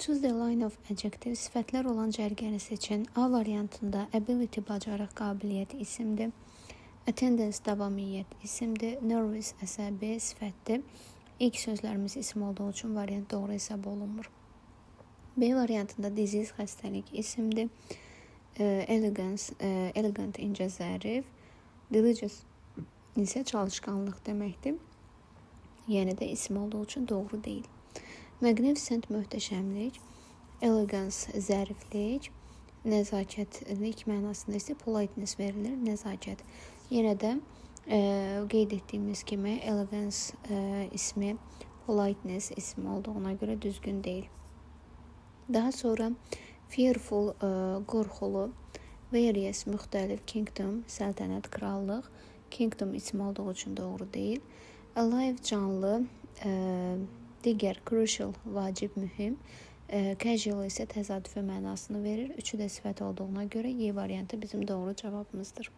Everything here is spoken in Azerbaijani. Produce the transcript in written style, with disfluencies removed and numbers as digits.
Choose the line of adjective. Sifətlər olan cərgəni seçin. A variantında ability bacarıq, qabiliyyət isimdir. Attendance davamiyyət isimdir. Nervous əsəbi sifətdir. İlk sözlərimiz isim olduğu üçün variant doğru hesab olunmur. B variantında disease xəstəlik isimdir. Elegant incə zərif. Diligence isə çalışqanlıq deməkdir. Yəni də isim olduğu üçün doğru deyil. Magnificent möhtəşəmlik, elegance zəriflik, nəzakətlik mənasında isə politeness verilir, nəzakət. Yenə də qeyd etdiyimiz kimi elegance ismi politeness ismi olduğuna görə düzgün deyil. Daha sonra fearful qorxulu, various müxtəlif, kingdom səltənət, krallıq, kingdom isim olduğu üçün doğru deyil. Alive canlı, digər crucial vacib mühüm, casual isə təsadüfi mənasını verir. Üçü də sifət olduğuna görə Y variantı bizim doğru cavabımızdır.